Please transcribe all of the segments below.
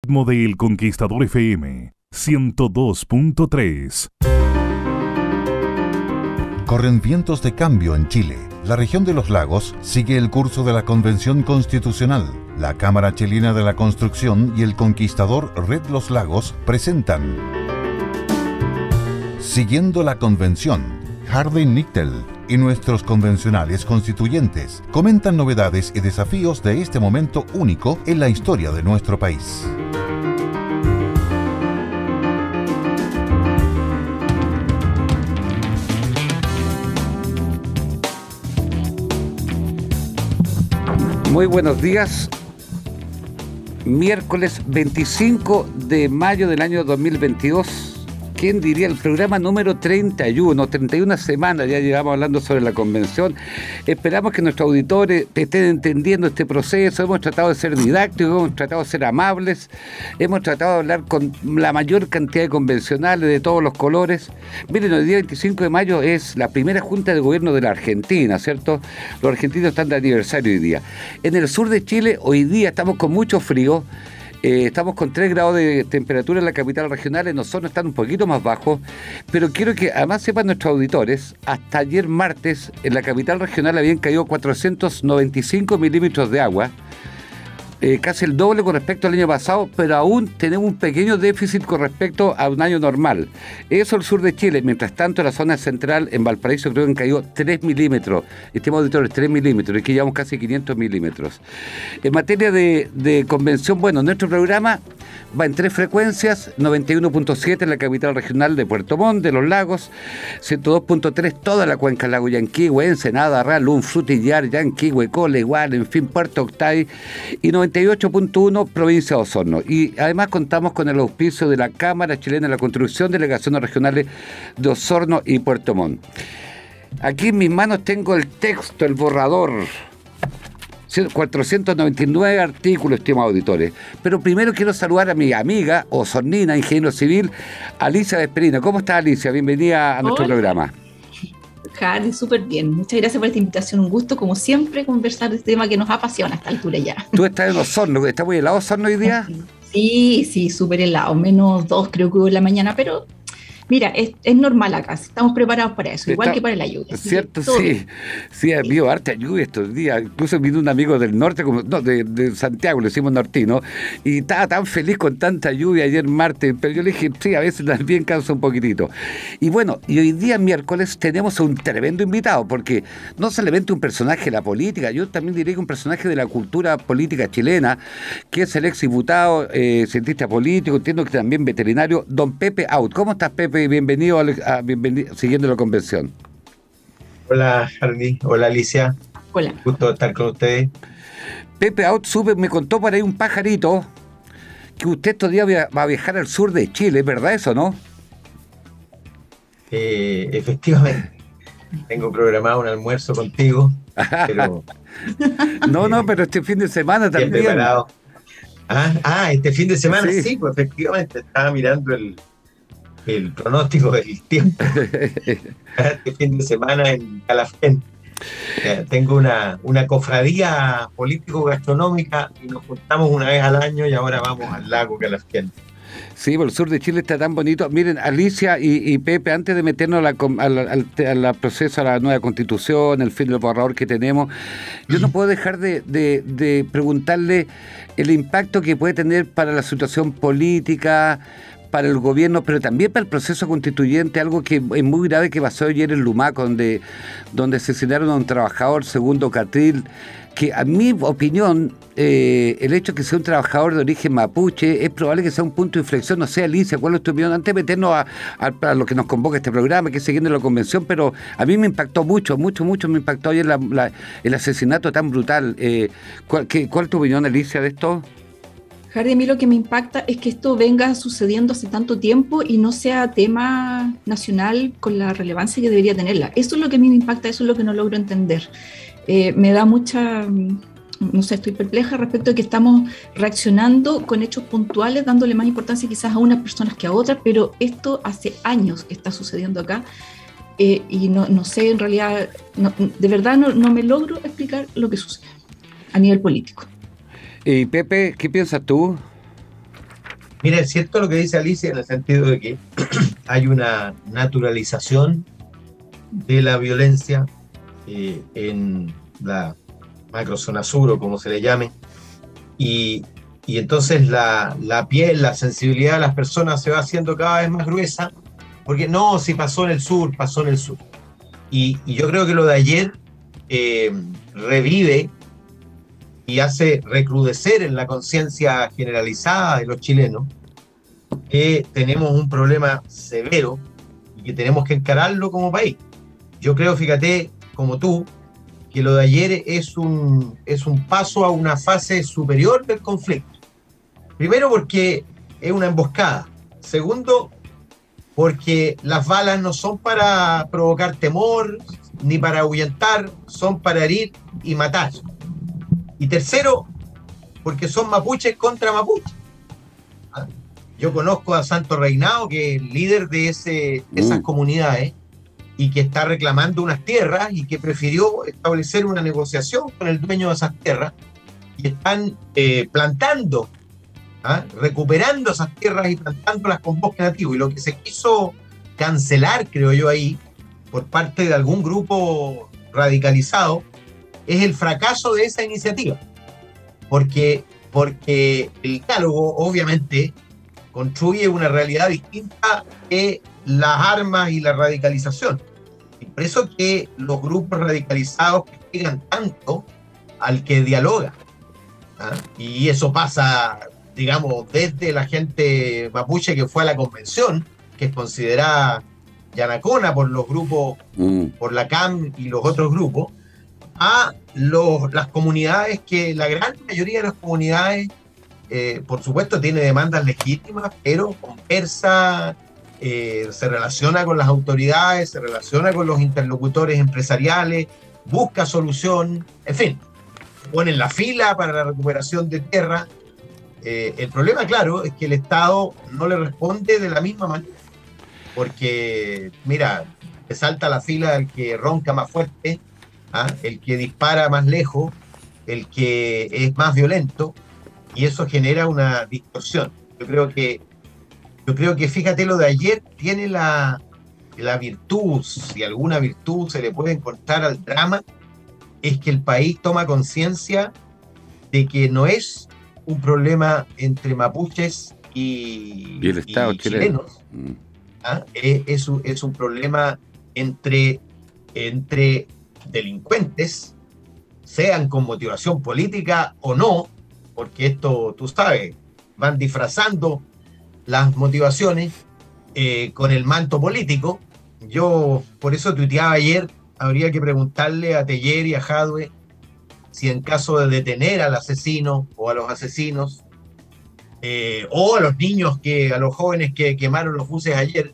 ritmo de El Conquistador FM 102.3. Corren vientos de cambio en Chile. La región de los lagos sigue el curso de la Convención Constitucional. La Cámara Chilena de la Construcción y el Conquistador Red Los Lagos presentan Siguiendo la Convención. Hardy Nichtel y nuestros convencionales constituyentes comentan novedades y desafíos de este momento único en la historia de nuestro país. Muy buenos días. Miércoles 25 de mayo del año 2022. ¿Quién diría? El programa número 31 semanas ya llevamos hablando sobre la convención. Esperamos que nuestros auditores estén entendiendo este proceso. Hemos tratado de ser didácticos, hemos tratado de ser amables, hemos tratado de hablar con la mayor cantidad de convencionales de todos los colores. Miren, el día 25 de mayo es la primera junta de gobierno de la Argentina, ¿cierto? Los argentinos están de aniversario hoy día. En el sur de Chile hoy día estamos con mucho frío. Estamos con 3 grados de temperatura en la capital regional, en Osorno están un poquito más bajos, pero quiero que además sepan nuestros auditores, hasta ayer martes en la capital regional habían caído 495 milímetros de agua, casi el doble con respecto al año pasado, pero aún tenemos un pequeño déficit con respecto a un año normal. Eso el sur de Chile. Mientras tanto, en la zona central, en Valparaíso, creo que han caído 3 milímetros. Estimados auditores, 3 milímetros, y que llevamos casi 500 milímetros. En materia de convención, bueno, nuestro programa va en 3 frecuencias: 91.7 en la capital regional de Puerto Montt, de Los Lagos, 102.3 toda la cuenca Lago Yanquihue, Ensenada, Ralún, Frutillar, Yanquihue, Colegual, en fin, Puerto Octay, y 98.1 provincia de Osorno. Y además contamos con el auspicio de la Cámara Chilena de la Construcción, delegaciones regionales de Osorno y Puerto Montt. Aquí en mis manos tengo el texto, el borrador. 499 artículos, estimados auditores. Pero primero quiero saludar a mi amiga osornina, ingeniero civil, Alicia Vesperino. ¿Cómo estás, Alicia? Bienvenida a nuestro programa. Hardy, súper bien. Muchas gracias por esta invitación. Un gusto, como siempre, conversar de este tema que nos apasiona a esta altura ya. ¿Tú estás en Osorno? ¿Estás muy helado Osorno hoy día? Sí, súper helado. -2 creo que hubo en la mañana, pero mira, es normal acá. Estamos preparados para eso, igual que para la lluvia. Cierto, sí, ha habido harta lluvia estos días. Incluso vino un amigo del norte, de Santiago, le decimos nortino, y estaba tan feliz con tanta lluvia ayer martes, pero yo le dije, sí, a veces también cansa un poquitito. Y bueno, y hoy día miércoles tenemos un tremendo invitado, porque no solamente un personaje de la política, yo también diría que un personaje de la cultura política chilena, que es el exdiputado, cientista político, entiendo que también veterinario, don Pepe Out. ¿Cómo estás, Pepe? Bienvenido siguiendo la convención. Hola, Hardy. Hola, Alicia. Hola. Gusto estar con ustedes. Pepe Out me contó por ahí un pajarito que usted estos días va a viajar al sur de Chile, ¿verdad eso, no? Efectivamente. Tengo programado un almuerzo contigo, pero... No, pero este fin de semana también. Preparado. Este fin de semana sí, pues efectivamente. Estaba mirando el pronóstico del tiempo este fin de semana en Calafén. Tengo una cofradía político-gastronómica y nos juntamos una vez al año y ahora vamos al lago Calafén. Sí, por el sur de Chile está tan bonito. Miren, Alicia y Pepe, antes de meternos al proceso, a la nueva constitución, el fin del borrador que tenemos, yo no puedo dejar de preguntarle el impacto que puede tener para la situación política, para el gobierno, pero también para el proceso constituyente, algo que es muy grave que pasó ayer en Lumaco, donde asesinaron a un trabajador, Segundo Catril, que a mi opinión, el hecho de que sea un trabajador de origen mapuche, es probable que sea un punto de inflexión. No sé, Alicia, ¿cuál es tu opinión? Antes de meternos a lo que nos convoca este programa, que es siguiendo la convención, pero a mí me impactó mucho me impactó ayer el asesinato tan brutal. ¿Cuál es tu opinión, Alicia, de esto? Hardy, a mí lo que me impacta es que esto venga sucediendo hace tanto tiempo y no sea tema nacional con la relevancia que debería tenerla. Eso es lo que a mí me impacta, eso es lo que no logro entender. Me da mucha, no sé, estoy perpleja respecto a que estamos reaccionando con hechos puntuales, dándole más importancia quizás a unas personas que a otras, pero esto hace años que está sucediendo acá. Y no sé, en realidad, de verdad no me logro explicar lo que sucede a nivel político. Y Pepe, ¿qué piensas tú? Mira, es cierto lo que dice Alicia en el sentido de que hay una naturalización de la violencia en la macrozona sur o como se le llame, y entonces la piel, la sensibilidad de las personas se va haciendo cada vez más gruesa, porque no, si pasó en el sur, pasó en el sur. Y yo creo que lo de ayer revive y hace recrudecer en la conciencia generalizada de los chilenos que tenemos un problema severo y que tenemos que encararlo como país. Yo creo, fíjate, como tú, que lo de ayer es un paso a una fase superior del conflicto. Primero porque es una emboscada. Segundo, porque las balas no son para provocar temor ni para ahuyentar, son para herir y matar. Y tercero, porque son mapuches contra mapuches. Yo conozco a Santo Reinado, que es el líder de esas comunidades, y que está reclamando unas tierras y que prefirió establecer una negociación con el dueño de esas tierras, y están plantando, recuperando esas tierras y plantándolas con bosque nativo. Y lo que se quiso cancelar, creo yo, ahí, por parte de algún grupo radicalizado, es el fracaso de esa iniciativa. Porque el diálogo, obviamente, construye una realidad distinta que las armas y la radicalización. Y por eso que los grupos radicalizados castigan tanto al que dialoga. Y eso pasa, digamos, desde la gente mapuche que fue a la convención, que es considerada yanacona por los grupos, por la CAM y los otros grupos, a las comunidades que la gran mayoría de las comunidades, por supuesto, tiene demandas legítimas, pero conversa, se relaciona con las autoridades, se relaciona con los interlocutores empresariales, busca solución, en fin, pone la fila para la recuperación de tierra. El problema, claro, es que el Estado no le responde de la misma manera, porque, mira, te salta la fila el que ronca más fuerte, el que dispara más lejos, el que es más violento, y eso genera una distorsión. Yo creo que fíjate, lo de ayer tiene la virtud, si alguna virtud se le puede encontrar al drama, es que el país toma conciencia de que no es un problema entre mapuches y el Estado chilenos. Es un problema entre delincuentes, sean con motivación política o no, porque esto, tú sabes, van disfrazando las motivaciones con el manto político. Yo por eso tuiteaba ayer, habría que preguntarle a Teller y a Jadwe si en caso de detener al asesino o a los asesinos, o a los niños, a los jóvenes que quemaron los buses ayer,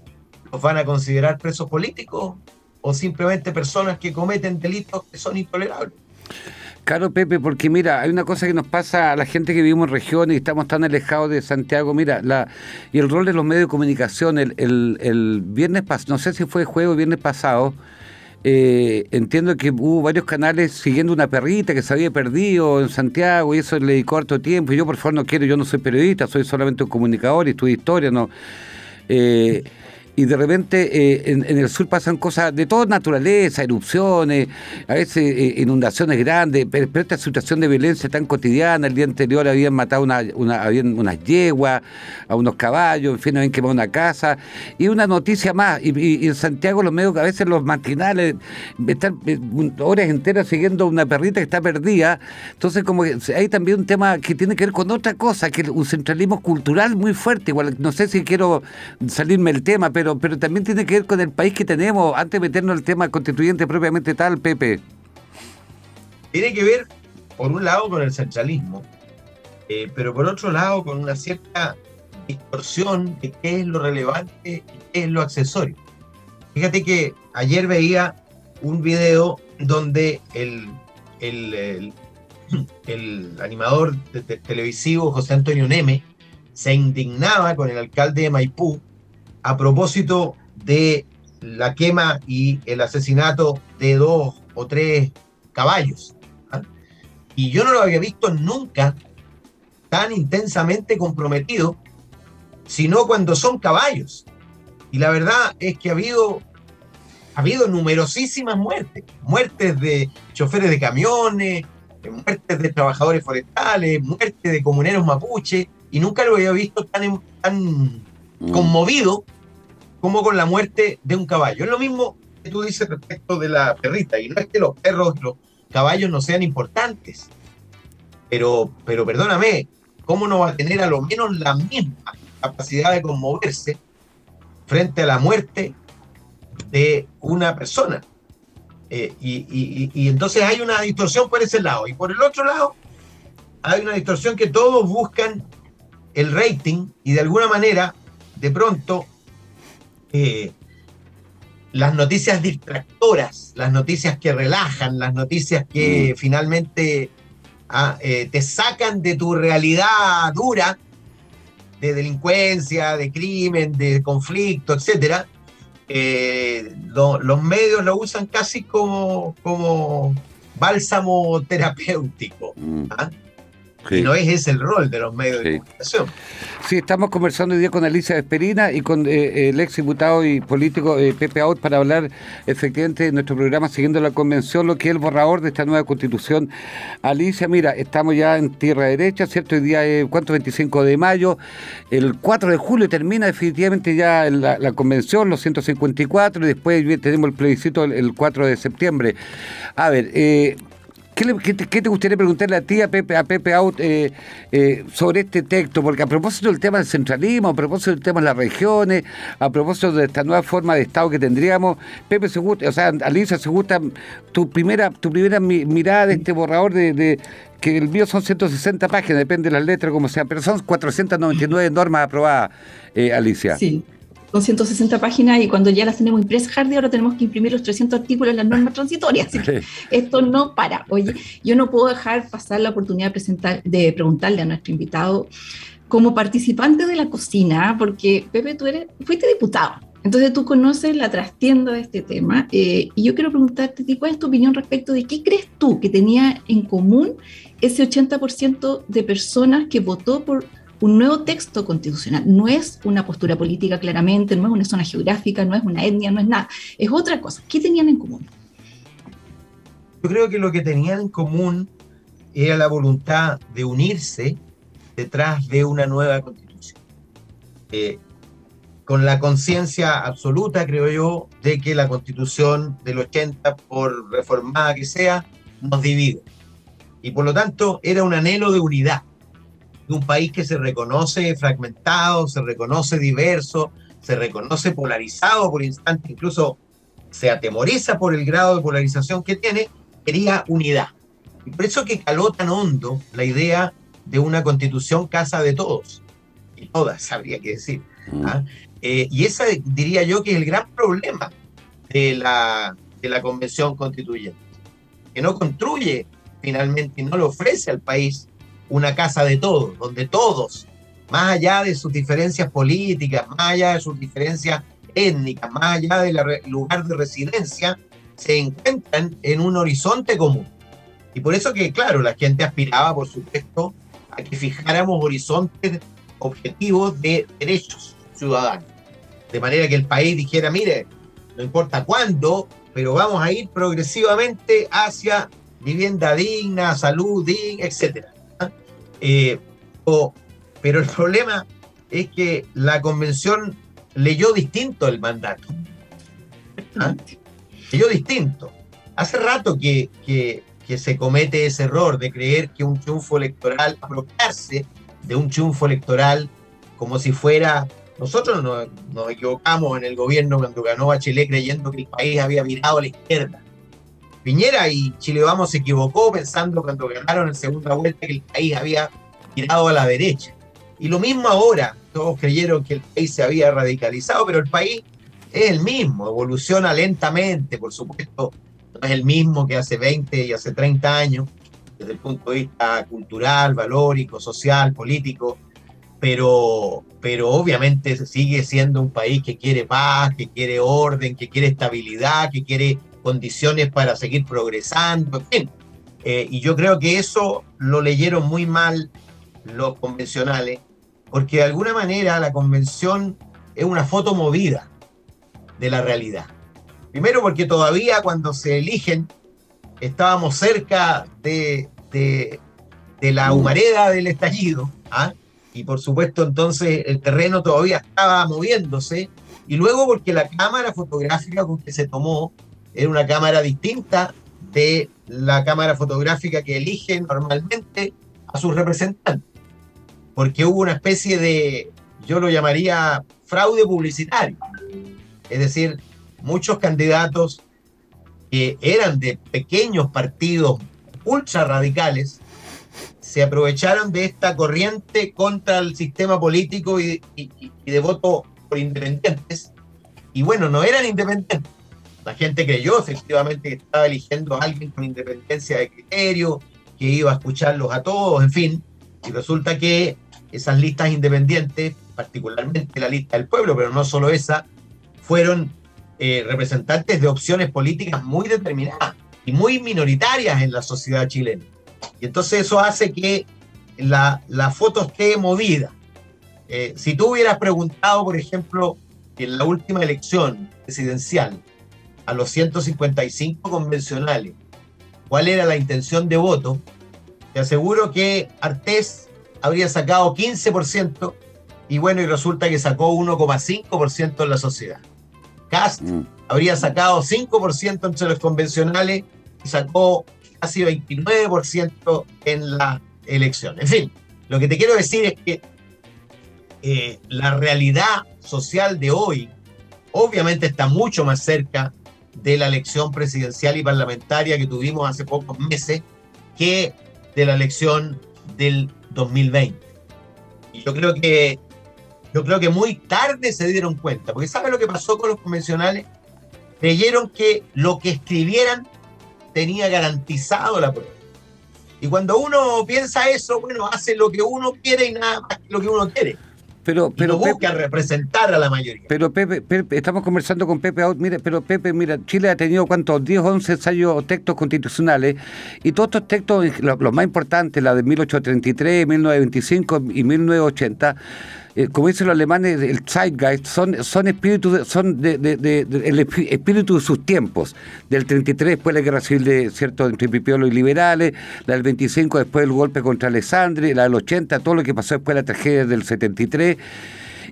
¿los van a considerar presos políticos o simplemente personas que cometen delitos que son intolerables? Claro, Pepe, porque mira, hay una cosa que nos pasa a la gente que vivimos en regiones y estamos tan alejados de Santiago, mira, y el rol de los medios de comunicación, el viernes pasado, no sé si fue jueves o viernes pasado, entiendo que hubo varios canales siguiendo una perrita que se había perdido en Santiago y eso le dedicó harto tiempo. Y yo, por favor, no quiero, yo no soy periodista, soy solamente un comunicador y estudio historia, ¿no? Y de repente en el sur pasan cosas de toda naturaleza, erupciones, a veces inundaciones grandes, pero esta situación de violencia tan cotidiana. El día anterior habían matado habían unas yeguas, a unos caballos, en fin, habían quemado una casa, y una noticia más, y en Santiago los medios, a veces los matinales, están horas enteras siguiendo una perrita que está perdida. Entonces como que hay también un tema que tiene que ver con otra cosa, que es un centralismo cultural muy fuerte. Igual no sé si quiero salirme del tema, pero también tiene que ver con el país que tenemos, antes de meternos al tema constituyente propiamente tal, Pepe. Tiene que ver, por un lado, con el centralismo, pero por otro lado, con una cierta distorsión de qué es lo relevante y qué es lo accesorio. Fíjate que ayer veía un video donde el animador televisivo José Antonio Neme se indignaba con el alcalde de Maipú a propósito de la quema y el asesinato de 2 o 3 caballos. Y yo no lo había visto nunca tan intensamente comprometido sino cuando son caballos. Y la verdad es que ha habido numerosísimas muertes de choferes de camiones, muertes de trabajadores forestales, muertes de comuneros mapuche, y nunca lo había visto tan conmovido como con la muerte de un caballo. Es lo mismo que tú dices respecto de la perrita, y no es que los perros y los caballos no sean importantes, pero perdóname, ¿cómo no va a tener a lo menos la misma capacidad de conmoverse frente a la muerte de una persona? Y entonces hay una distorsión por ese lado, y por el otro lado hay una distorsión que todos buscan el rating, y de alguna manera de pronto las noticias distractoras, las noticias que relajan, las noticias que finalmente te sacan de tu realidad dura de delincuencia, de crimen, de conflicto, etcétera, los medios lo usan casi como bálsamo terapéutico. ¿Ah? Sí. Y no es ese el rol de los medios de comunicación. Sí, estamos conversando hoy día con Alicia Esperina y con el ex diputado y político Pepe Out para hablar efectivamente de nuestro programa Siguiendo la Convención, lo que es el borrador de esta nueva Constitución. Alicia, mira, estamos ya en tierra derecha, ¿cierto? Hoy día es, 25 de mayo, el 4 de julio termina definitivamente ya la Convención, los 154, y después tenemos el plebiscito el 4 de septiembre. A ver, ¿qué te gustaría preguntarle a ti, a Pepe Out, sobre este texto? Porque a propósito del tema del centralismo, a propósito del tema de las regiones, a propósito de esta nueva forma de Estado que tendríamos, Pepe, Alicia, ¿se gusta tu primera mirada de este borrador de que el mío son 160 páginas, depende de las letras, como sea, pero son 499 normas aprobadas, Alicia? Sí. Con 160 páginas, y cuando ya las tenemos impresas, Hardy, ahora tenemos que imprimir los 300 artículos en las normas transitorias. Así que esto no para. Oye, yo no puedo dejar pasar la oportunidad de preguntarle a nuestro invitado, como participante de la cocina, porque Pepe, fuiste diputado, entonces tú conoces la trastienda de este tema, y yo quiero preguntarte, ¿cuál es tu opinión respecto de qué crees tú que tenía en común ese 80% de personas que votó por un nuevo texto constitucional? No es una postura política claramente, no es una zona geográfica, no es una etnia, no es nada, es otra cosa. ¿Qué tenían en común? Yo creo que lo que tenían en común era la voluntad de unirse detrás de una nueva constitución, con la conciencia absoluta, creo yo, de que la constitución del 80, por reformada que sea, nos divide, y por lo tanto era un anhelo de unidad de un país que se reconoce fragmentado, se reconoce diverso, se reconoce polarizado por instantes, incluso se atemoriza por el grado de polarización que tiene, quería unidad. Y por eso que caló tan hondo la idea de una constitución casa de todos, y todas, habría que decir. ¿Ah? Y ese diría yo que es el gran problema de la Convención Constituyente, que no construye finalmente y no le ofrece al país una casa de todos, donde todos, más allá de sus diferencias políticas, más allá de sus diferencias étnicas, más allá del lugar de residencia, se encuentran en un horizonte común. Y por eso que, claro, la gente aspiraba, por supuesto, a que fijáramos horizontes objetivos de derechos ciudadanos. De manera que el país dijera, mire, no importa cuándo, pero vamos a ir progresivamente hacia vivienda digna, salud digna, etc. Pero el problema es que la convención leyó distinto el mandato. Leyó distinto. Hace rato que se comete ese error de creer que un triunfo electoral, apropiarse de un triunfo electoral como si fuera... Nosotros nos equivocamos en el gobierno cuando ganó Bachelet creyendo que el país había virado a la izquierda. Piñera y Chile Vamos se equivocó pensando cuando ganaron en segunda vuelta que el país había girado a la derecha. Y lo mismo ahora, todos creyeron que el país se había radicalizado, pero el país es el mismo, evoluciona lentamente, por supuesto, no es el mismo que hace 20 y hace 30 años, desde el punto de vista cultural, valórico, social, político, pero obviamente sigue siendo un país que quiere paz, que quiere orden, que quiere estabilidad, que quiere condiciones para seguir progresando, en fin. Y yo creo que eso lo leyeron muy mal los convencionales, porque de alguna manera la convención es una foto movida de la realidad. Primero porque todavía cuando se eligen estábamos cerca de la humareda del estallido, ¿ah? Y por supuesto entonces el terreno todavía estaba moviéndose, y luego porque la cámara fotográfica con que se tomó era una cámara distinta de la cámara fotográfica que eligen normalmente a sus representantes, porque hubo una especie de, yo lo llamaría fraude publicitario, es decir, muchos candidatos que eran de pequeños partidos ultra radicales se aprovecharon de esta corriente contra el sistema político y de voto por independientes, y bueno, no eran independientes. La gente creyó efectivamente que estaba eligiendo a alguien con independencia de criterio, que iba a escucharlos a todos, en fin, y resulta que esas listas independientes, particularmente la lista del pueblo, pero no solo esa, fueron representantes de opciones políticas muy determinadas y muy minoritarias en la sociedad chilena. Y entonces eso hace que la foto esté movida. Si tú hubieras preguntado, por ejemplo, en la última elección presidencial, a los 155 convencionales, cuál era la intención de voto, te aseguro que Artés habría sacado 15%, y bueno, y resulta que sacó 1,5% en la sociedad. Kast habría sacado 5% entre los convencionales y sacó casi 29% en la elección. En fin, lo que te quiero decir es que la realidad social de hoy obviamente está mucho más cerca de la elección presidencial y parlamentaria que tuvimos hace pocos meses que de la elección del 2020. Y yo creo que muy tarde se dieron cuenta, porque ¿sabe lo que pasó con los convencionales? Creyeron que lo que escribieran tenía garantizado la prueba. Y cuando uno piensa eso, bueno, hace lo que uno quiere y nada más que lo que uno quiere. Pero no busca representar a la mayoría. Pero Pepe, estamos conversando con Pepe Out. Mira, Chile ha tenido ¿cuántos? 10 o 11 ensayos o textos constitucionales, y todos estos textos, los más importantes, la de 1833, 1925 y 1980, como dicen los alemanes, el Zeitgeist, son espíritus, son el espíritu de sus tiempos. Del 33 después de la guerra civil, cierto, entre pipiolos y liberales, la del 25 después del golpe contra Alessandri, la del 80, todo lo que pasó después de la tragedia del 73,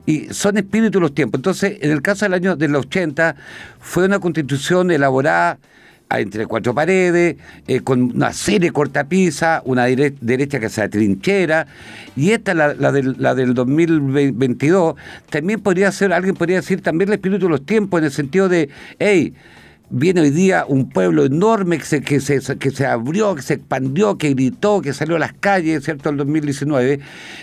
y son espíritus de los tiempos. Entonces, en el caso del año del 80, fue una constitución elaborada entre cuatro paredes, con una serie de cortapisas, una derecha que se atrinchera, y esta, la del 2022, también podría ser, alguien podría decir, también el espíritu de los tiempos, en el sentido de, hey, viene hoy día un pueblo enorme que se abrió, que se expandió, que gritó, que salió a las calles, ¿cierto?, el 2019,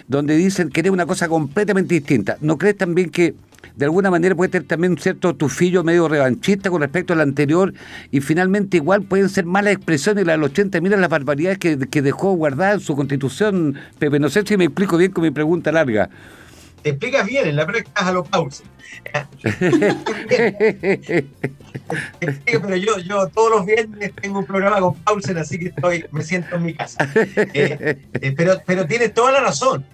donde dicen que es una cosa completamente distinta. ¿No crees también que de alguna manera puede tener también un cierto tufillo medio revanchista con respecto al anterior, y finalmente igual pueden ser malas expresiones las del 80? Mira las barbaridades que dejó guardada en su constitución, Pepe? No sé si me explico bien con mi pregunta larga. Te explicas bien, en la práctica a los Paulsen. Pero yo todos los viernes tengo un programa con Paulsen, así que me siento en mi casa. Pero tienes toda la razón.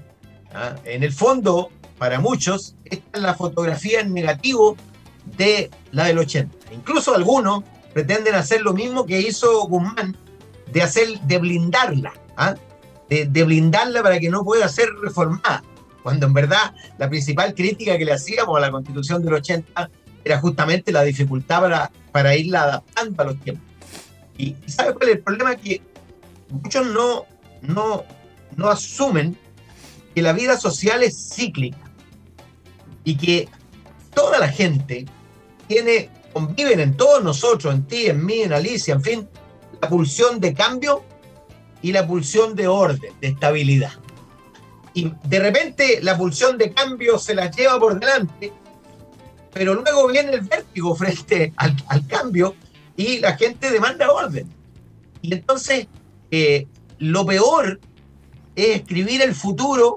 En el fondo, para muchos, esta es la fotografía en negativo de la del 80. Incluso algunos pretenden hacer lo mismo que hizo Guzmán, de blindarla, de blindarla para que no pueda ser reformada, cuando en verdad la principal crítica que le hacíamos a la Constitución del 80 era justamente la dificultad para irla adaptando a los tiempos. Y ¿sabe cuál es el problema? Que muchos no asumen que la vida social es cíclica y que toda la gente conviven en todos nosotros, en ti, en mí, en Alicia, en fin, la pulsión de cambio y la pulsión de orden, de estabilidad. Y de repente la pulsión de cambio se las lleva por delante, pero luego viene el vértigo frente al cambio y la gente demanda orden. Y entonces lo peor es escribir el futuro,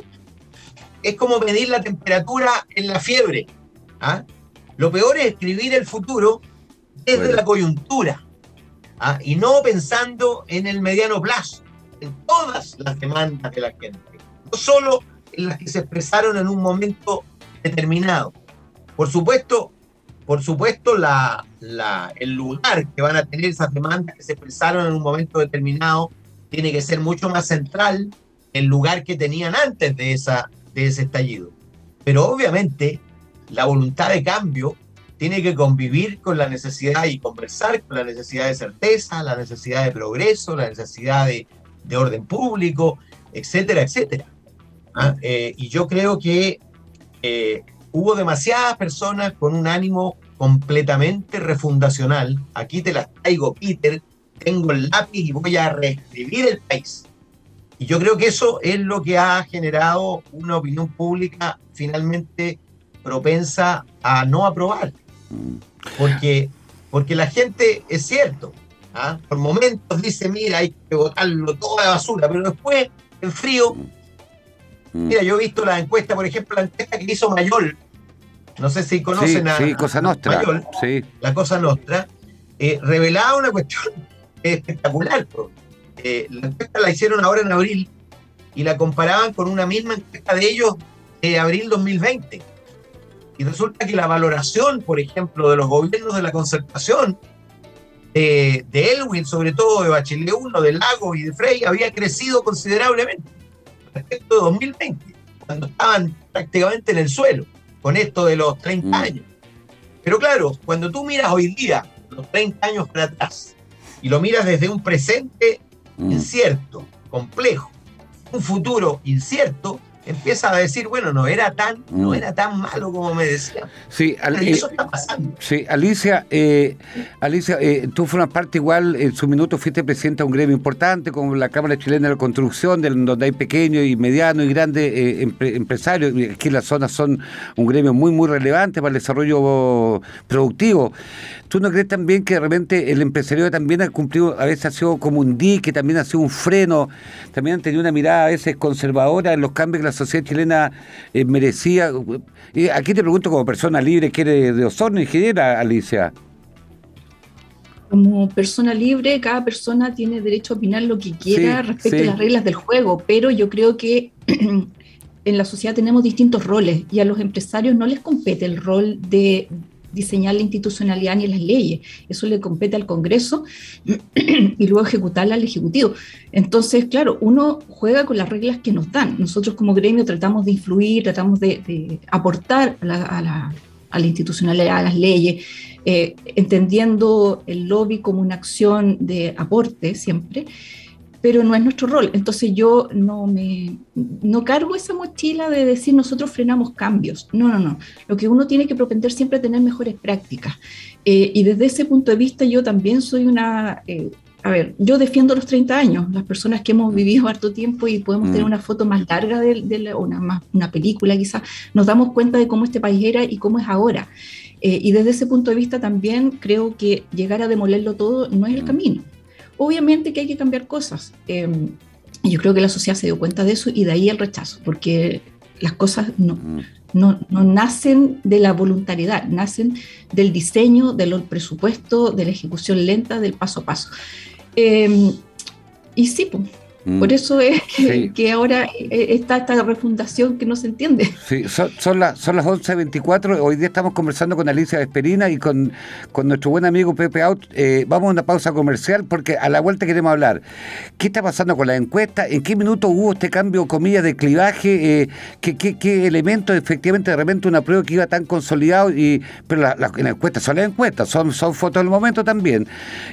es como medir la temperatura en la fiebre. Lo peor es escribir el futuro desde la coyuntura, y no pensando en el mediano plazo, en todas las demandas de la gente. No solo en las que se expresaron en un momento determinado. Por supuesto, el lugar que van a tener esas demandas que se expresaron en un momento determinado tiene que ser mucho más central el lugar que tenían antes de ese estallido. Pero obviamente la voluntad de cambio tiene que convivir con la necesidad y conversar con la necesidad de certeza, la necesidad de progreso, la necesidad de orden público, etcétera, etcétera. Y yo creo que hubo demasiadas personas con un ánimo completamente refundacional. Aquí te las traigo, Peter, tengo el lápiz y voy a reescribir el país. Y yo creo que eso es lo que ha generado una opinión pública finalmente propensa a no aprobar. Porque la gente, es cierto, por momentos dice, mira, hay que botarlo todo a la basura, pero después, en frío, mira, yo he visto la encuesta, por ejemplo, la encuesta que hizo Mayol, no sé si conocen Cosa Nostra, Mayol, la Cosa Nostra, revelaba una cuestión espectacular. La encuesta la hicieron ahora en abril y la comparaban con una misma encuesta de ellos de abril 2020. Y resulta que la valoración, por ejemplo, de los gobiernos de la concertación, de Elwin, sobre todo de Bachelet 1, de Lagos y de Frey, había crecido considerablemente respecto de 2020, cuando estaban prácticamente en el suelo, con esto de los 30 años. Pero claro, cuando tú miras hoy día, los 30 años para atrás, y lo miras desde un presente incierto, complejo, un futuro incierto, empieza a decir, bueno, no era tan malo como me decían. Sí, eso está pasando. Sí, Alicia, tú formas parte igual, en su minuto fuiste presidenta de un gremio importante, como la Cámara Chilena de la Construcción, donde hay pequeños y medianos y grandes empresarios. Aquí en la zona son un gremio muy, muy relevante para el desarrollo productivo. ¿Tú no crees también que de repente el empresario también ha cumplido, a veces ha sido como un dique, también ha sido un freno, también han tenido una mirada a veces conservadora en los cambios que la sociedad chilena merecía? Aquí te pregunto como persona libre que eres de Osorno, ingeniera, Alicia. Como persona libre, cada persona tiene derecho a opinar lo que quiera respecto a las reglas del juego, pero yo creo que en la sociedad tenemos distintos roles y a los empresarios no les compete el rol de diseñar la institucionalidad ni las leyes, eso le compete al Congreso y luego ejecutarla al Ejecutivo. Entonces, claro, uno juega con las reglas que nos dan. Nosotros como gremio tratamos de influir, tratamos de aportar a la institucionalidad, a las leyes, entendiendo el lobby como una acción de aporte siempre, pero no es nuestro rol. Entonces yo no cargo esa mochila de decir nosotros frenamos cambios. No. Lo que uno tiene que propender siempre es tener mejores prácticas. Y desde ese punto de vista yo también soy yo defiendo los 30 años. Las personas que hemos vivido harto tiempo y podemos tener una foto más larga una película quizás, nos damos cuenta de cómo este país era y cómo es ahora. Y desde ese punto de vista también creo que llegar a demolerlo todo no es el camino. Obviamente que hay que cambiar cosas. Yo creo que la sociedad se dio cuenta de eso y de ahí el rechazo, porque las cosas no nacen de la voluntariedad, nacen del diseño, del presupuesto, de la ejecución lenta, del paso a paso. Y sí, por eso es que ahora está esta refundación que no se entiende. Sí, son las 11:24. Hoy día estamos conversando con Alicia Vesperina y con nuestro buen amigo Pepe Out. Vamos a una pausa comercial porque a la vuelta queremos hablar. ¿Qué está pasando con la encuesta? ¿En qué minuto hubo este cambio, comillas, de clivaje? ¿Qué elementos, efectivamente, de repente una prueba que iba tan consolidado? Pero en la encuesta son las encuestas, son fotos del momento también.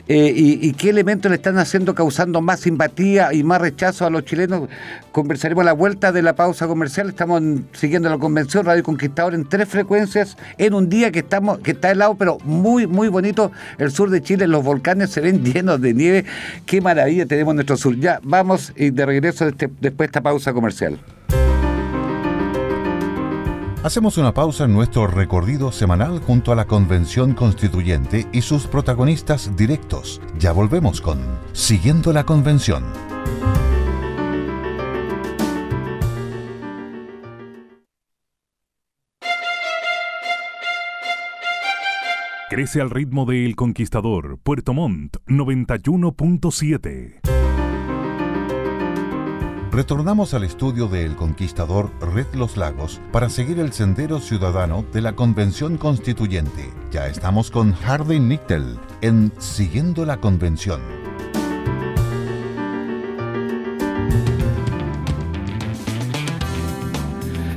¿Y qué elementos le están causando más simpatía y más rechazo a los chilenos? Conversaremos a la vuelta de la pausa comercial. Estamos siguiendo la convención Radio Conquistador en 3 frecuencias en un día que está helado, pero muy, muy bonito. El sur de Chile, los volcanes se ven llenos de nieve. Qué maravilla tenemos en nuestro sur. Ya vamos y de regreso después de esta pausa comercial. Hacemos una pausa en nuestro recorrido semanal junto a la Convención Constituyente y sus protagonistas directos. Ya volvemos con Siguiendo la Convención. Crece al ritmo de El Conquistador, Puerto Montt 91.7. Retornamos al estudio de El Conquistador Red Los Lagos para seguir el sendero ciudadano de la Convención Constituyente. Ya estamos con Hardy Nichtel en Siguiendo la Convención.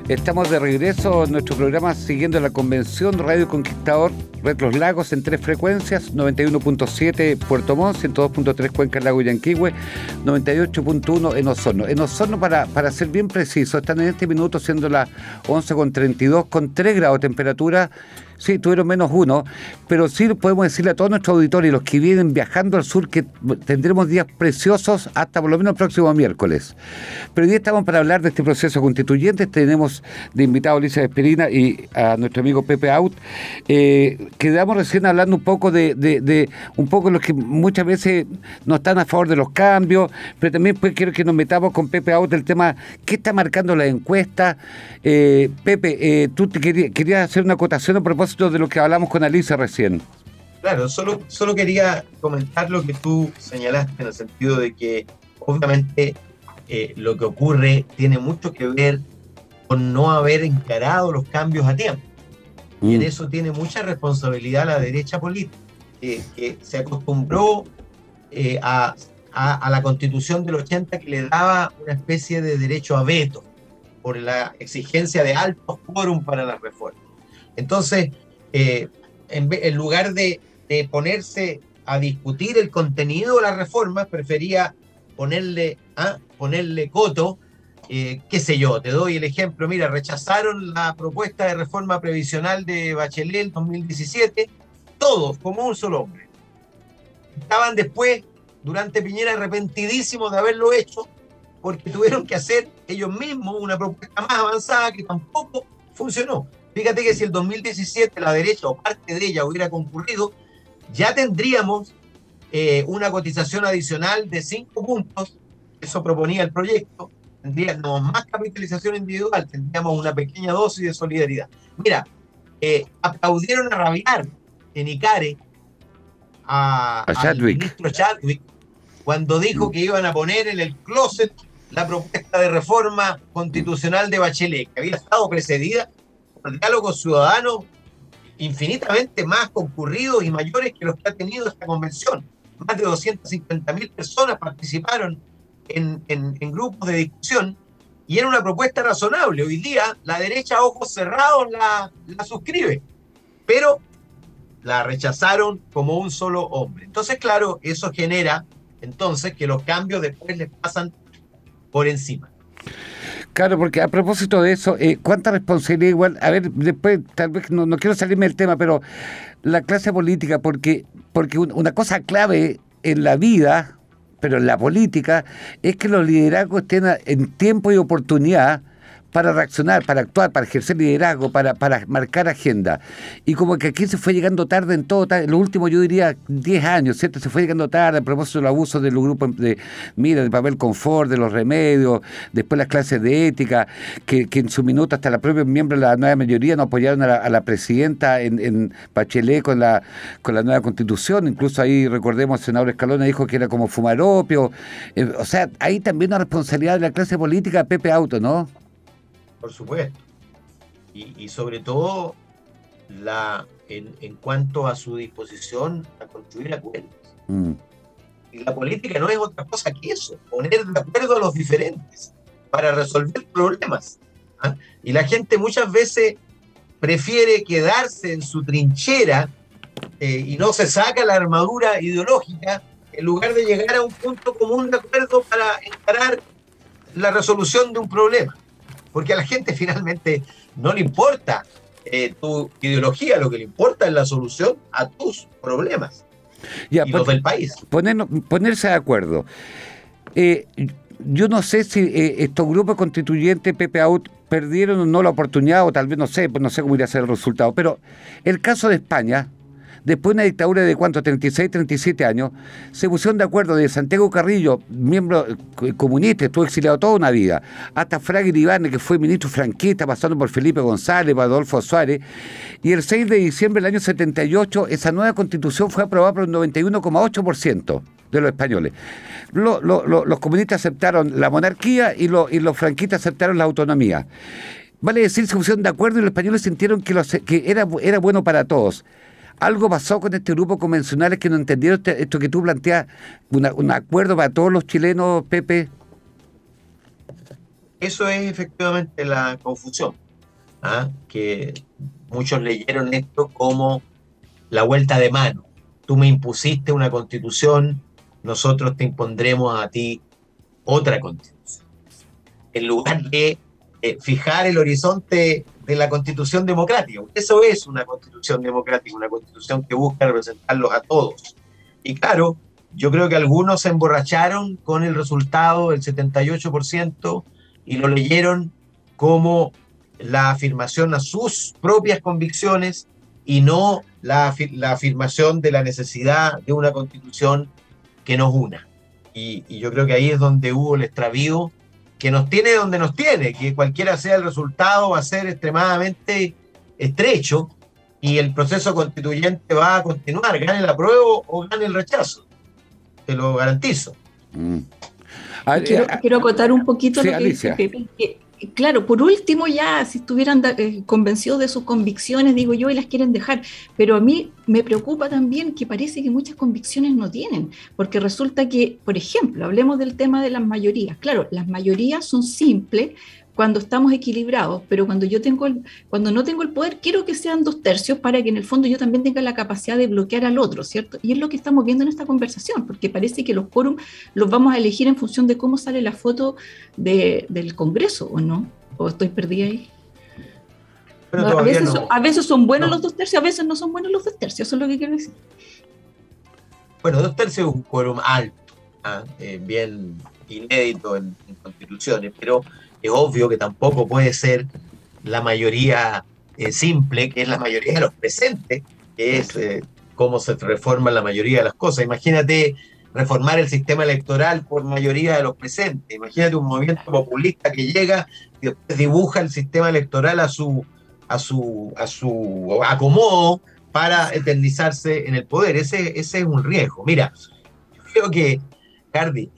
Estamos de regreso en nuestro programa Siguiendo la Convención, Radio Conquistador, Red Los Lagos, en 3 frecuencias, 91.7 Puerto Montt, 102.3 Cuenca, Lago Yanquihue, 98.1 en Osorno. En Osorno, para ser bien preciso, están en este minuto siendo las 11:32, con 3 grados de temperatura. Sí, tuvieron -1, pero sí podemos decirle a todos nuestros auditores y los que vienen viajando al sur que tendremos días preciosos hasta por lo menos el próximo miércoles. Pero hoy día estamos para hablar de este proceso constituyente. Tenemos de invitado a Alicia Esperina y a nuestro amigo Pepe Out. Quedamos recién hablando un poco de un poco los que muchas veces no están a favor de los cambios, pero también pues quiero que nos metamos con Pepe Out del tema ¿qué está marcando la encuesta? Pepe, tú querías hacer una acotación a propósito de lo que hablamos con Alicia recién. Claro, solo quería comentar lo que tú señalaste, en el sentido de que obviamente lo que ocurre tiene mucho que ver con no haber encarado los cambios a tiempo. Y en eso tiene mucha responsabilidad la derecha política, que se acostumbró a la Constitución del 80, que le daba una especie de derecho a veto por la exigencia de altos quórum para las reformas. Entonces, en lugar de ponerse a discutir el contenido de las reformas, prefería ponerle coto, qué sé yo, te doy el ejemplo, mira, rechazaron la propuesta de reforma previsional de Bachelet en 2017, todos, como un solo hombre. Estaban después, durante Piñera, arrepentidísimos de haberlo hecho, porque tuvieron que hacer ellos mismos una propuesta más avanzada que tampoco funcionó. Fíjate que si el 2017 la derecha o parte de ella hubiera concurrido, ya tendríamos una cotización adicional de 5 puntos, eso proponía el proyecto, tendríamos más capitalización individual, tendríamos una pequeña dosis de solidaridad. Mira, aplaudieron a rabiar en Icare al ministro Chadwick cuando dijo que iban a poner en el closet la propuesta de reforma constitucional de Bachelet, que había estado precedida por diálogos ciudadanos infinitamente más concurridos y mayores que los que ha tenido esta convención. Más de 250.000 personas participaron en grupos de discusión y era una propuesta razonable. Hoy día la derecha a ojos cerrados la suscribe, pero la rechazaron como un solo hombre. Entonces, claro, eso genera entonces que los cambios después les pasan por encima. Claro, porque a propósito de eso, ¿cuánta responsabilidad igual? A ver, después, tal vez, no quiero salirme del tema, pero la clase política, porque una cosa clave en la vida, pero en la política, es que los liderazgos estén en tiempo y oportunidad para reaccionar, para actuar, para ejercer liderazgo, para marcar agenda. Y como que aquí se fue llegando tarde en todo, en los últimos, yo diría, 10 años, ¿cierto? Se fue llegando tarde a propósito del abuso del grupo de papel confort, de los remedios, después las clases de ética, que en su minuto hasta la propia miembro de la nueva mayoría no apoyaron a la presidenta en Bachelet con la nueva constitución. Incluso ahí, recordemos, el senador Escalona dijo que era como fumar opio. O sea, hay también una responsabilidad de la clase política, Pepe Auto, ¿no? Por supuesto. Y sobre todo en cuanto a su disposición a construir acuerdos. Y la política no es otra cosa que eso, poner de acuerdo a los diferentes para resolver problemas. ¿Ah? Y la gente muchas veces prefiere quedarse en su trinchera y no se saca la armadura ideológica en lugar de llegar a un punto común de acuerdo para encarar la resolución de un problema. Porque a la gente finalmente no le importa tu ideología, lo que le importa es la solución a tus problemas y los del país. Ponerse de acuerdo. Yo no sé si estos grupos constituyentes, Pepe Out, perdieron o no la oportunidad, o tal vez no sé cómo iría a ser el resultado, pero el caso de España, después de una dictadura de 36, 37 años, se pusieron de acuerdo de Santiago Carrillo, miembro comunista, estuvo exiliado toda una vida, hasta Fraga Iribarne, que fue ministro franquista, pasando por Felipe González, por Adolfo Suárez, y el 6 de diciembre del año 78, esa nueva constitución fue aprobada por un 91,8%. de los españoles. Los comunistas aceptaron la monarquía y los franquistas aceptaron la autonomía. Vale decir, se pusieron de acuerdo y los españoles sintieron que era bueno para todos. Algo pasó con este grupo convencionales que no entendieron esto que tú planteas, un acuerdo para todos los chilenos, Pepe. Eso es efectivamente la confusión, que muchos leyeron esto como la vuelta de mano. Tú me impusiste una constitución, nosotros te impondremos a ti otra constitución. En lugar de fijar el horizonte de la constitución democrática. Eso es una constitución democrática, una constitución que busca representarlos a todos. Y claro, yo creo que algunos se emborracharon con el resultado del 78% y lo leyeron como la afirmación a sus propias convicciones y no la afirmación de la necesidad de una constitución que nos una. Y yo creo que ahí es donde hubo el extravío que nos tiene donde nos tiene, que cualquiera sea el resultado va a ser extremadamente estrecho y el proceso constituyente va a continuar, gane el apruebo o gane el rechazo. Te lo garantizo. Quiero acotar un poquito sí, lo que dice Pepe. Claro, por último ya, si estuvieran convencidos de sus convicciones, digo yo, y las quieren dejar, pero a mí me preocupa también que parece que muchas convicciones no tienen, porque resulta que, por ejemplo, hablemos del tema de las mayorías. Claro, las mayorías son simples cuando estamos equilibrados, pero cuando no tengo el poder, quiero que sean 2/3 para que en el fondo yo también tenga la capacidad de bloquear al otro, ¿cierto? Y es lo que estamos viendo en esta conversación, porque parece que los quórum los vamos a elegir en función de cómo sale la foto del Congreso, ¿o no? ¿O estoy perdida ahí? Pero No, a veces son buenos los 2/3, a veces no son buenos los 2/3, eso es lo que quiero decir. Bueno, 2/3 es un quórum alto, bien inédito en constituciones, pero es obvio que tampoco puede ser la mayoría simple, que es la mayoría de los presentes, que es cómo se reforma la mayoría de las cosas. Imagínate reformar el sistema electoral por mayoría de los presentes. Imagínate un movimiento populista que llega y después dibuja el sistema electoral a su acomodo para eternizarse en el poder. Ese es un riesgo. Mira, yo creo que, Cardi,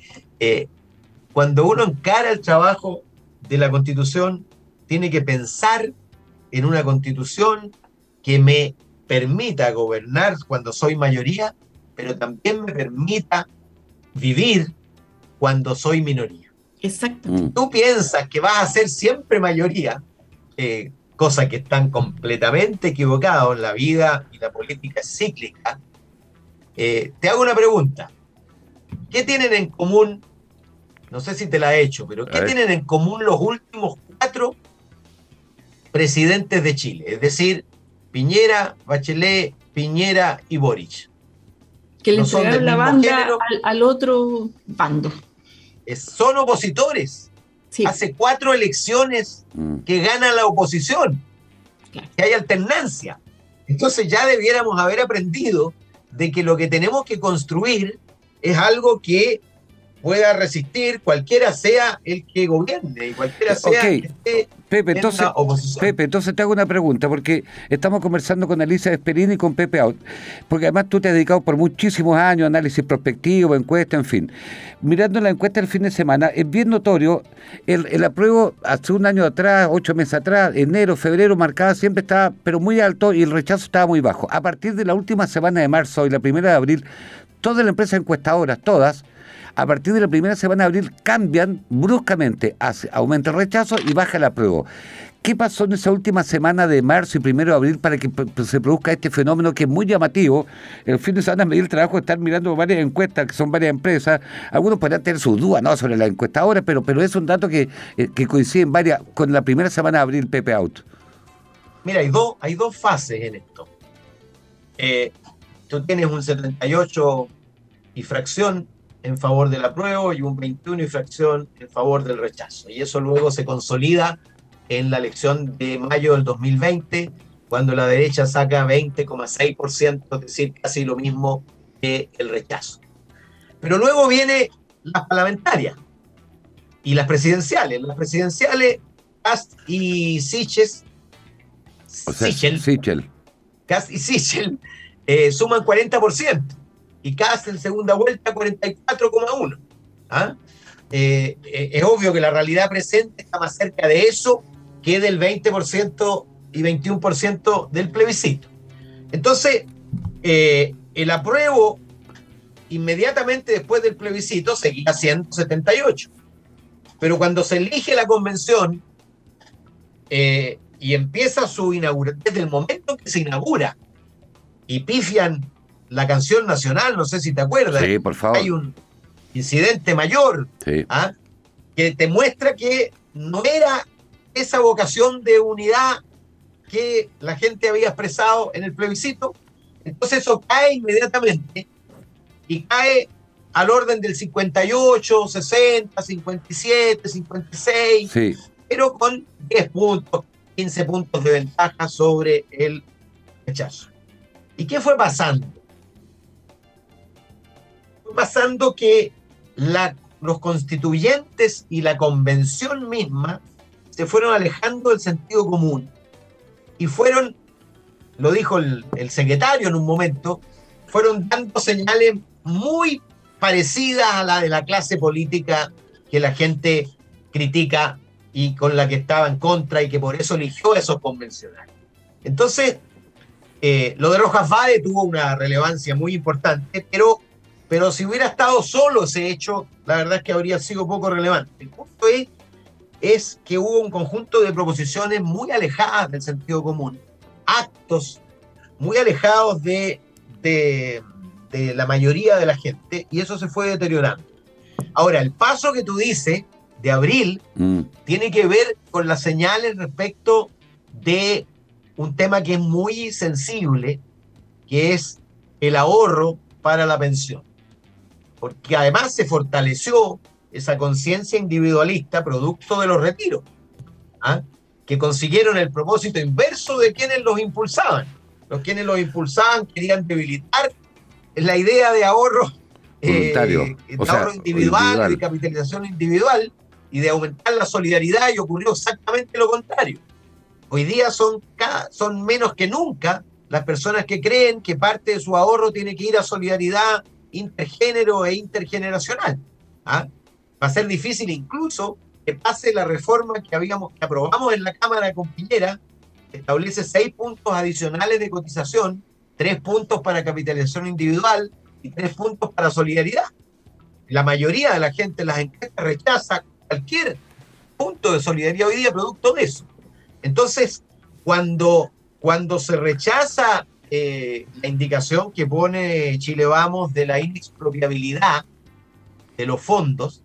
cuando uno encara el trabajo de la Constitución, tiene que pensar en una Constitución que me permita gobernar cuando soy mayoría, pero también me permita vivir cuando soy minoría. Exacto. Tú piensas que vas a ser siempre mayoría, cosa que están completamente equivocados. La vida y la política es cíclica. Te hago una pregunta. ¿Qué tienen en común? No sé si te la he hecho, pero ¿qué tienen en común los últimos 4 presidentes de Chile? Es decir, Piñera, Bachelet, Piñera y Boric. Que le entregaron la banda al otro bando. Son opositores. Sí. Hace 4 elecciones que gana la oposición. Claro. Que hay alternancia. Entonces ya debiéramos haber aprendido de que lo que tenemos que construir es algo que pueda resistir cualquiera sea el que gobierne y cualquiera sea el que esté Pepe, entonces te hago una pregunta, porque estamos conversando con Alicia Esperini y con Pepe Out, porque además tú te has dedicado por muchísimos años a análisis prospectivo, encuesta, en fin. Mirando la encuesta del fin de semana, es bien notorio, el apruebo hace un año atrás, 8 meses atrás, enero, febrero, marcada, siempre estaba, pero muy alto, y el rechazo estaba muy bajo. A partir de la última semana de marzo y la primera de abril, todas las empresas encuestadoras, todas, a partir de la primera semana de abril cambian bruscamente, aumenta el rechazo y baja el apruebo. ¿Qué pasó en esa última semana de marzo y 1 de abril para que se produzca este fenómeno que es muy llamativo? El fin de semana me di el trabajo de estar mirando varias encuestas, que son varias empresas. Algunos podrán tener sus dudas, ¿no?, sobre la encuestadora, pero es un dato que coincide en varias, con la primera semana de abril, Pepe Out. Mira, hay dos fases en esto. Tú tienes un 78 y fracción en favor del apruebo y un 21 y fracción en favor del rechazo. Y eso luego se consolida en la elección de mayo del 2020, cuando la derecha saca 20,6%, es decir, casi lo mismo que el rechazo. Pero luego viene las parlamentarias y las presidenciales. Las presidenciales, Kast y Sichel, Kast y Sichel suman 40%. y Kast en segunda vuelta 44,1. ¿Ah? Es obvio que la realidad presente está más cerca de eso que del 20% y 21% del plebiscito. Entonces, el apruebo inmediatamente después del plebiscito seguía siendo 78. Pero cuando se elige la convención y empieza su inauguración, desde el momento en que se inaugura y pifian la canción nacional, no sé si te acuerdas, Sí, por favor. hay un incidente mayor, Sí. ¿ah? Que te muestra que no era esa vocación de unidad que la gente había expresado en el plebiscito. Entonces eso cae inmediatamente y cae al orden del 58, 60, 57, 56, Sí. pero con 10 puntos, 15 puntos de ventaja sobre el rechazo. ¿Y qué fue pasando? Fue pasando que los constituyentes y la convención misma se fueron alejando del sentido común y fueron, lo dijo el secretario en un momento, fueron dando señales muy parecidas a la de la clase política que la gente critica y con la que estaba en contra y que por eso eligió a esos convencionales. Entonces, lo de Rojas Vade tuvo una relevancia muy importante, pero si hubiera estado solo ese hecho, la verdad es que habría sido poco relevante. El punto es que hubo un conjunto de proposiciones muy alejadas del sentido común, actos muy alejados de la mayoría de la gente, y eso se fue deteriorando. Ahora, el paso que tú dices de abril tiene que ver con las señales respecto de un tema que es muy sensible, que es el ahorro para la pensión. Porque además se fortaleció esa conciencia individualista producto de los retiros, ¿ah? Que consiguieron el propósito inverso de quienes los impulsaban. Quienes los impulsaban querían debilitar la idea de ahorro voluntario, ahorro individual, de capitalización individual y de aumentar la solidaridad, y ocurrió exactamente lo contrario. Hoy día son menos que nunca las personas que creen que parte de su ahorro tiene que ir a solidaridad intergénero e intergeneracional. ¿Ah? Va a ser difícil incluso que pase la reforma que aprobamos en la Cámara con Piñera, que establece 6 puntos adicionales de cotización, 3 puntos para capitalización individual y 3 puntos para solidaridad. La mayoría de la gente en las encuestas rechaza cualquier punto de solidaridad hoy día producto de eso. Entonces, cuando se rechaza la indicación que pone Chile Vamos de la inexpropiabilidad de los fondos,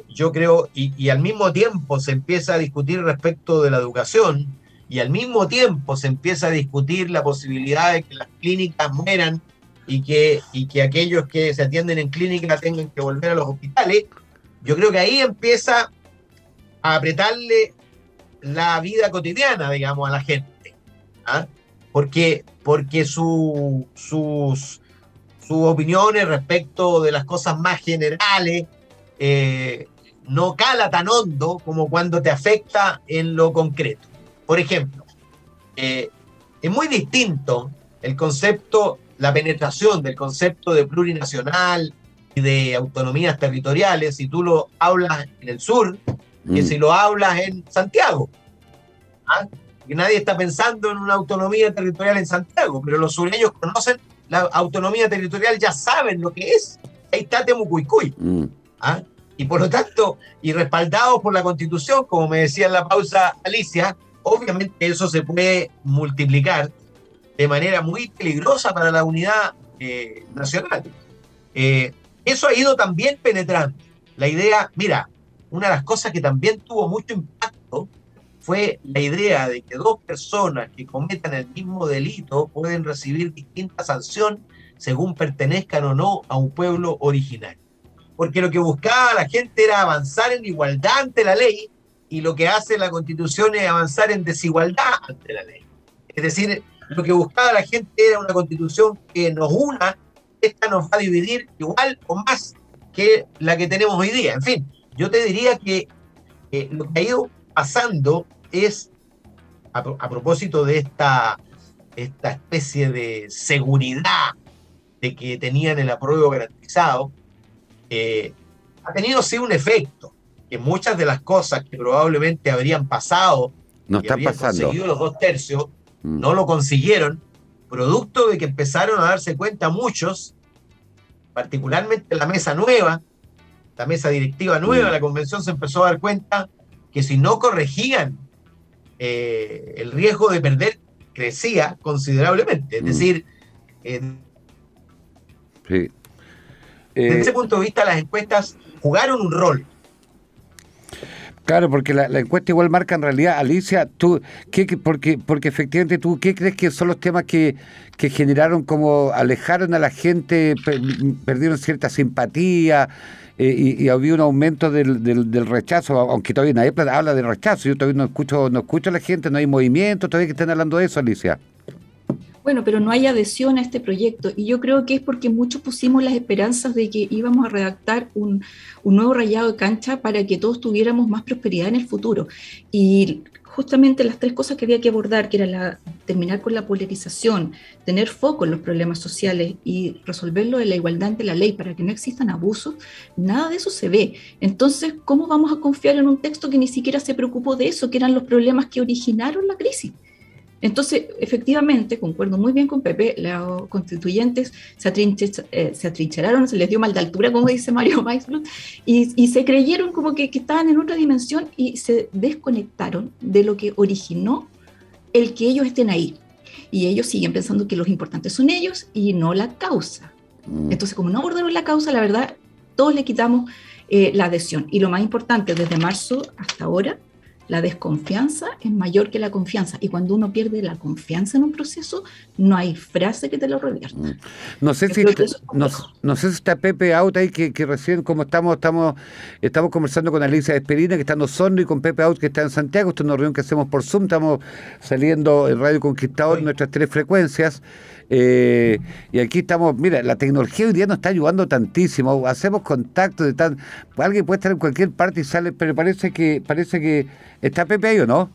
yo creo, y al mismo tiempo se empieza a discutir respecto de la educación, y al mismo tiempo se empieza a discutir la posibilidad de que las clínicas mueran y que aquellos que se atienden en clínica tengan que volver a los hospitales, yo creo que ahí empieza a apretarle la vida cotidiana, digamos, a la gente. ¿Ah? Porque sus opiniones respecto de las cosas más generales no cala tan hondo como cuando te afecta en lo concreto. Por ejemplo, es muy distinto el concepto, la penetración del concepto de plurinacional y de autonomías territoriales si tú lo hablas en el sur que si lo hablas en Santiago. ¿Ah? Que nadie está pensando en una autonomía territorial en Santiago, pero los sureños conocen la autonomía territorial, ya saben lo que es. Ahí está Temucuicui. ¿Ah? Y por lo tanto, y respaldados por la Constitución, como me decía en la pausa Alicia, obviamente eso se puede multiplicar de manera muy peligrosa para la unidad nacional. Eso ha ido también penetrando. La idea, mira, una de las cosas que también tuvo mucho impacto fue la idea de que dos personas que cometan el mismo delito pueden recibir distinta sanción según pertenezcan o no a un pueblo originario. Porque lo que buscaba la gente era avanzar en igualdad ante la ley, y lo que hace la Constitución es avanzar en desigualdad ante la ley. Es decir, lo que buscaba la gente era una Constitución que nos una, esta nos va a dividir igual o más que la que tenemos hoy día. En fin, yo te diría que lo que ha ido pasando es, a propósito de esta especie de seguridad de que tenían el apruebo garantizado, ha tenido sí un efecto, que muchas de las cosas que probablemente habrían pasado, No que está habrían pasando. conseguido los 2/3, no lo consiguieron, producto de que empezaron a darse cuenta muchos, particularmente la mesa nueva, la mesa directiva nueva, la convención se empezó a dar cuenta que si no corregían, el riesgo de perder crecía considerablemente. Es decir, Sí. desde ese punto de vista las encuestas jugaron un rol. Claro, porque la encuesta igual marca en realidad, Alicia, tú, porque efectivamente tú, ¿qué crees que son los temas que generaron como alejaron a la gente, perdieron cierta simpatía y había un aumento del rechazo, aunque todavía nadie habla de rechazo, yo todavía no escucho a la gente, no hay movimiento, todavía que están hablando de eso, Alicia. Bueno, pero no hay adhesión a este proyecto y yo creo que es porque muchos pusimos las esperanzas de que íbamos a redactar un nuevo rayado de cancha para que todos tuviéramos más prosperidad en el futuro. Y justamente las tres cosas que había que abordar, que era terminar con la polarización, tener foco en los problemas sociales y resolverlo de la igualdad ante la ley para que no existan abusos, nada de eso se ve. Entonces, ¿cómo vamos a confiar en un texto que ni siquiera se preocupó de eso, que eran los problemas que originaron la crisis? Entonces, efectivamente, concuerdo muy bien con Pepe, los constituyentes se atrincheraron, se les dio mal de altura, como dice Mario Weisbrot, y se creyeron como que estaban en otra dimensión y se desconectaron de lo que originó el que ellos estén ahí. Y ellos siguen pensando que los importantes son ellos y no la causa. Entonces, como no abordaron la causa, la verdad, todos le quitamos la adhesión. Y lo más importante, desde marzo hasta ahora, la desconfianza es mayor que la confianza. Y cuando uno pierde la confianza en un proceso, no hay frase que te lo revierta. No sé si está Pepe Out ahí, que recién, como estamos conversando con Alicia Esperina, que está en Osorno, y con Pepe Out, que está en Santiago. Esto es una reunión que hacemos por Zoom. Estamos saliendo en Radio Conquistador en nuestras 3 frecuencias. Y aquí estamos, mira, la tecnología hoy día nos está ayudando tantísimo, hacemos contacto alguien puede estar en cualquier parte y sale, pero parece que está Pepe ahí, ¿o no?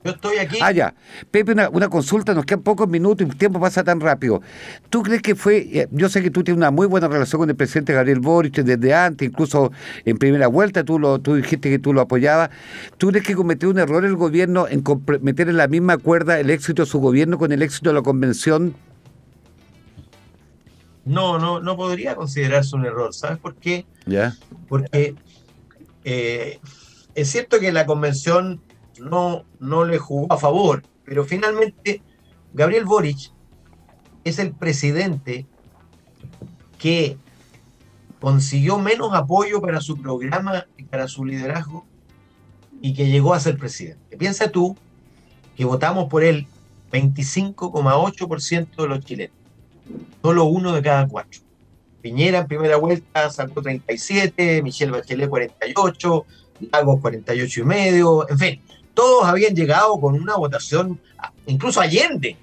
Yo estoy aquí. Ya. Pepe, una consulta, nos quedan pocos minutos y el tiempo pasa tan rápido. ¿Tú crees que yo sé que tú tienes una muy buena relación con el presidente Gabriel Boric desde antes, incluso en primera vuelta tú dijiste que tú lo apoyabas? ¿Tú crees que cometió un error el gobierno en meter en la misma cuerda el éxito de su gobierno con el éxito de la convención? No podría considerarse un error. ¿Sabes por qué? ¿Ya? Porque es cierto que la convención no le jugó a favor, pero finalmente Gabriel Boric es el presidente que consiguió menos apoyo para su programa y para su liderazgo y que llegó a ser presidente. Piensa tú que votamos por él 25,8% de los chilenos. Solo 1 de cada 4. Piñera en primera vuelta sacó 37, Michelle Bachelet 48, Lagos 48,5, en fin, todos habían llegado con una votación, incluso Allende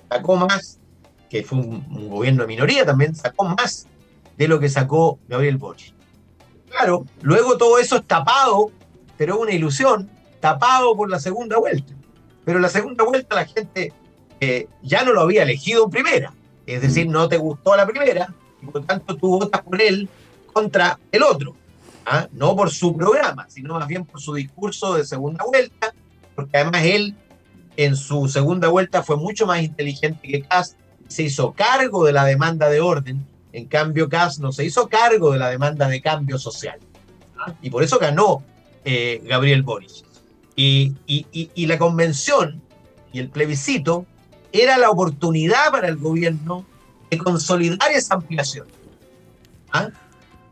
sacó más, que fue un gobierno de minoría también, sacó más de lo que sacó Gabriel Boric. Claro, luego todo eso es tapado, pero es una ilusión, tapado por la segunda vuelta. Pero la segunda vuelta la gente ya no lo había elegido en primera. Es decir, no te gustó la primera, y por lo tanto tú votas por él contra el otro. No por su programa, sino más bien por su discurso de segunda vuelta, porque además él en su segunda vuelta fue mucho más inteligente que Kast, se hizo cargo de la demanda de orden, en cambio Kast no se hizo cargo de la demanda de cambio social. Y por eso ganó Gabriel Boric. Y la convención y el plebiscito era la oportunidad para el gobierno de consolidar esa ampliación.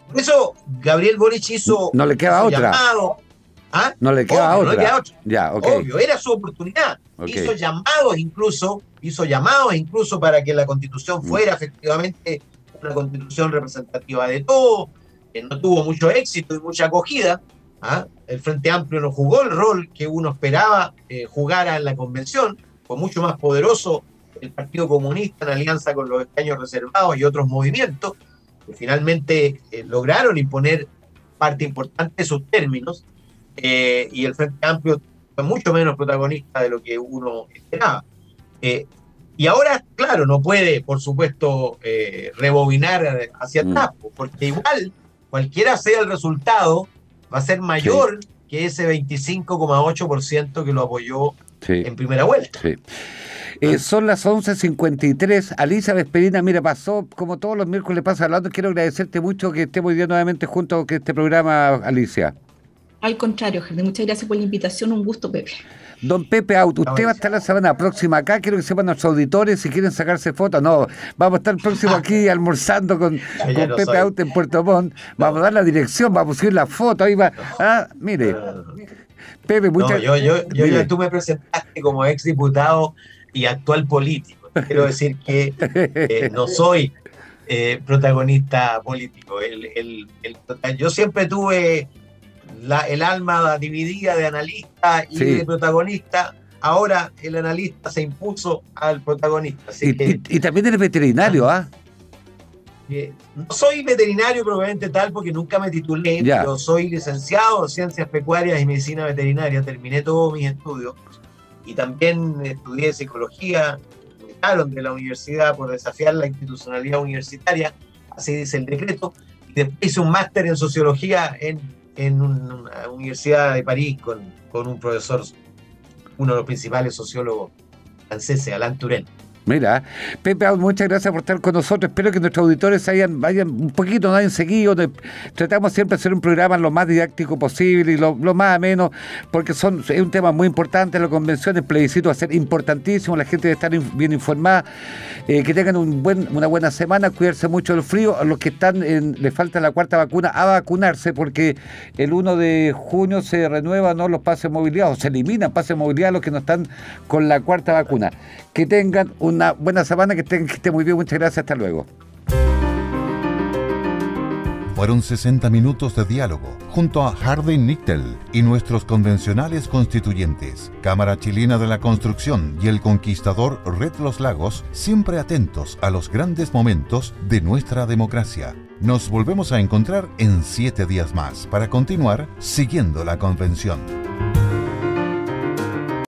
Por eso Gabriel Boric hizo no le queda otra. Llamado, no le queda otra. No le queda otra. Ya, okay. Obvio, era su oportunidad. Okay. Hizo llamados incluso para que la Constitución fuera efectivamente una Constitución representativa de todo, que no tuvo mucho éxito y mucha acogida. El Frente Amplio no jugó el rol que uno esperaba jugara en la convención. Fue mucho más poderoso el Partido Comunista en alianza con los escaños reservados y otros movimientos, que finalmente lograron imponer parte importante de sus términos, y el Frente Amplio fue mucho menos protagonista de lo que uno esperaba. Y ahora, claro, no puede, por supuesto, rebobinar hacia atrás, porque igual, cualquiera sea el resultado, va a ser mayor que ese 25,8% que lo apoyó en primera vuelta. Sí. Son las 11:53. Alicia Vesperina, mira, pasó como todos los miércoles pasa hablando. Quiero agradecerte mucho que estemos hoy día nuevamente juntos con este programa, Alicia. Al contrario, Jardín, muchas gracias por la invitación. Un gusto, Pepe. Don Pepe Out, usted va a estar la semana próxima acá. Quiero que sepan nuestros auditores si quieren sacarse fotos. No, vamos a estar el próximo aquí almorzando con Pepe Out en Puerto Montt. Vamos a dar la dirección, vamos a subir la foto. Ahí va. Mire. Pepe, muchas gracias. Tú me presentaste como exdiputado y actual político. Quiero decir que no soy protagonista político. Yo siempre tuve el alma dividida de analista y de protagonista. Ahora el analista se impuso al protagonista. Así y también eres veterinario, ¿ah? No soy veterinario probablemente tal porque nunca me titulé, pero soy licenciado en Ciencias Pecuarias y Medicina Veterinaria. Terminé todos mis estudios y también estudié Psicología. Me echaron de la universidad por desafiar la institucionalidad universitaria, así dice el decreto. Y después hice un máster en Sociología en una universidad de París con un profesor, uno de los principales sociólogos franceses, Alain Touraine. Mira, Pepe, muchas gracias por estar con nosotros. Espero que nuestros auditores vayan un poquito, no hayan seguido. Tratamos siempre de hacer un programa lo más didáctico posible y lo más ameno, porque es un tema muy importante. La convención, el plebiscito va a ser importantísimo. La gente debe estar bien informada. Que tengan una buena semana, cuidarse mucho del frío. A los que les falta la cuarta vacuna, a vacunarse, porque el 1 de junio se renuevan los pases de movilidad, o se eliminan pases de movilidad a los que no están con la cuarta vacuna. Que tengan una buena semana, que esté muy bien. Muchas gracias, hasta luego. Fueron 60 minutos de diálogo junto a Hardy Nickel y nuestros convencionales constituyentes, Cámara Chilena de la Construcción y el conquistador Red Los Lagos, siempre atentos a los grandes momentos de nuestra democracia. Nos volvemos a encontrar en 7 días más para continuar siguiendo la convención.